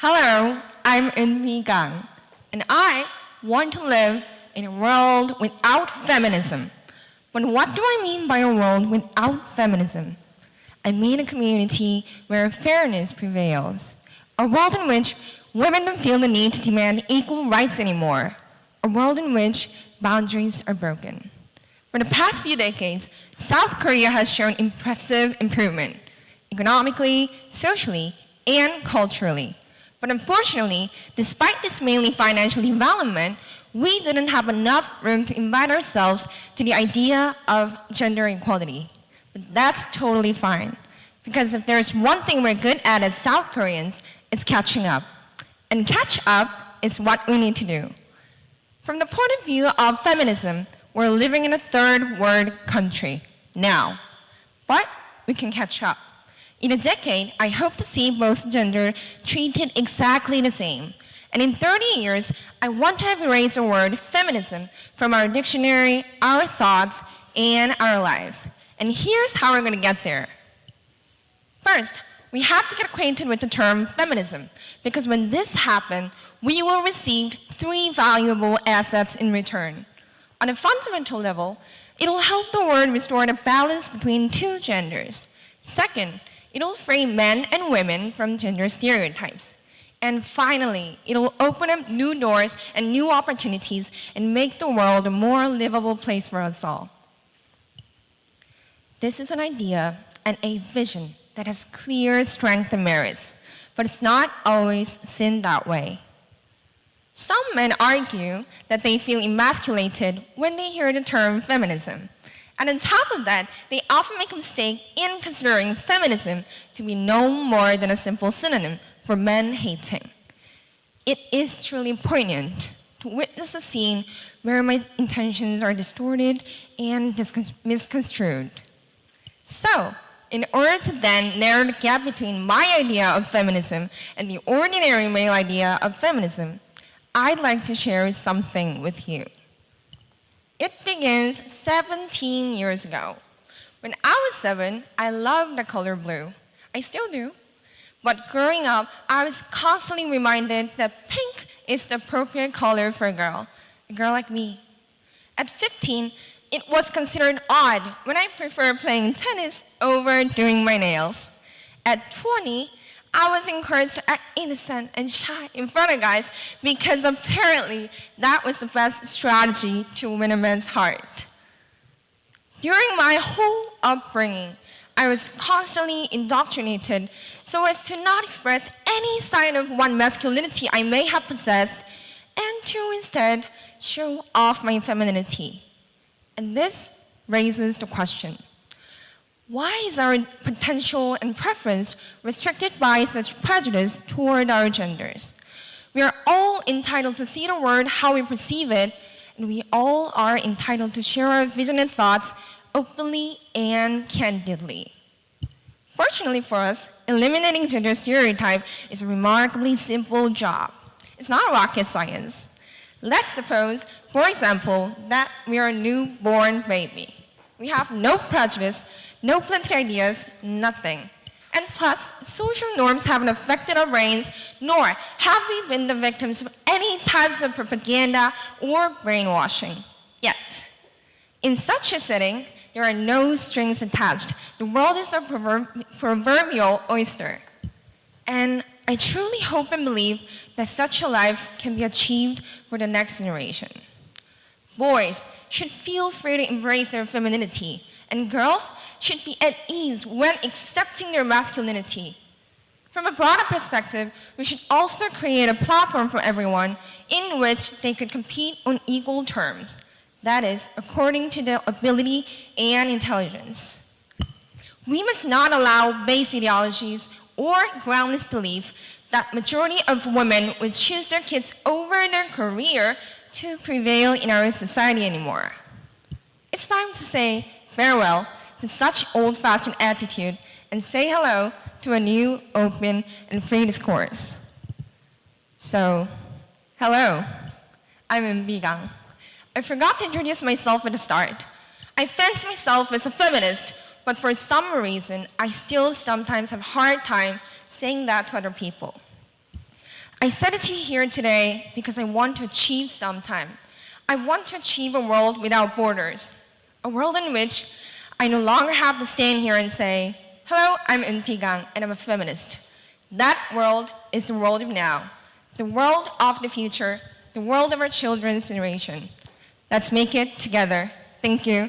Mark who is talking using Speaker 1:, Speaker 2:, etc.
Speaker 1: Hello, I'm Gang, and I want to live in a world without feminism. But what do I mean by a world without feminism? I mean a community where fairness prevails, a world in which women don't feel the need to demand equal rights anymore, a world in which boundaries are broken. For the past few decades, South Korea has shown impressive improvement, economically, socially, and culturally. But unfortunately, despite this mainly financial development, we didn't have enough room to invite ourselves to the idea of gender equality. But that's totally fine, because if there's one thing we're good at as South Koreans, it's catching up. And catch up is what we need to do. From the point of view of feminism, we're living in a third world country now, but we can catch up. In a decade, I hope to see both gender treated exactly the same. And in 30 years, I want to have erased the word feminism from our dictionary, our thoughts, and our lives. And here's how we're going to get there. First, we have to get acquainted with the term feminism, because when this happens, we will receive 3 valuable assets in return. On a fundamental level, it will help the world restore the balance between 2 genders. Second, it will free men and women from gender stereotypes. And finally, it will open up new doors and new opportunities and make the world a more livable place for us all. This is an idea and a vision that has clear strength and merits, but it's not always seen that way. Some men argue that they feel emasculated when they hear the term feminism. And on top of that, they often make a mistake in considering feminism to be no more than a simple synonym for men hating. It is truly poignant to witness a scene where my intentions are distorted and misconstrued. So, in order to then narrow the gap between my idea of feminism and the ordinary male idea of feminism, I'd like to share something with you. It begins 17 years ago. When I was 7, I loved the color blue. I still do. But growing up, I was constantly reminded that pink is the appropriate color for a girl like me. At 15, it was considered odd when I preferred playing tennis over doing my nails. At 20, I was encouraged to act innocent and shy in front of guys because apparently that was the best strategy to win a man's heart. During my whole upbringing, I was constantly indoctrinated so as to not express any sign of what masculinity I may have possessed and to instead show off my femininity. And this raises the question, why is our potential and preference restricted by such prejudice toward our genders? We are all entitled to see the world how we perceive it, and we all are entitled to share our vision and thoughts openly and candidly. Fortunately for us, eliminating gender stereotype is a remarkably simple job. It's not rocket science. Let's suppose, for example, that we are a newborn baby. We have no prejudice, no plenty ideas, nothing. And plus, social norms haven't affected our brains, nor have we been the victims of any types of propaganda or brainwashing, yet. In such a setting, there are no strings attached. The world is the proverbial oyster. And I truly hope and believe that such a life can be achieved for the next generation. Boys should feel free to embrace their femininity, and girls should be at ease when accepting their masculinity. From a broader perspective, we should also create a platform for everyone in which they could compete on equal terms. That is, according to their ability and intelligence. We must not allow base ideologies or groundless belief that majority of women would choose their kids over their career to prevail in our society anymore. It's time to say farewell to such old-fashioned attitude and say hello to a new, open, and free discourse. So, hello, I'm Gang. I forgot to introduce myself at the start. I fancy myself as a feminist, but for some reason, I still sometimes have a hard time saying that to other people. I said it to you here today because I want to achieve sometime. I want to achieve a world without borders, a world in which I no longer have to stand here and say, hello, I'm Eun-Pigang and I'm a feminist. That world is the world of now, the world of the future, the world of our children's generation. Let's make it together. Thank you.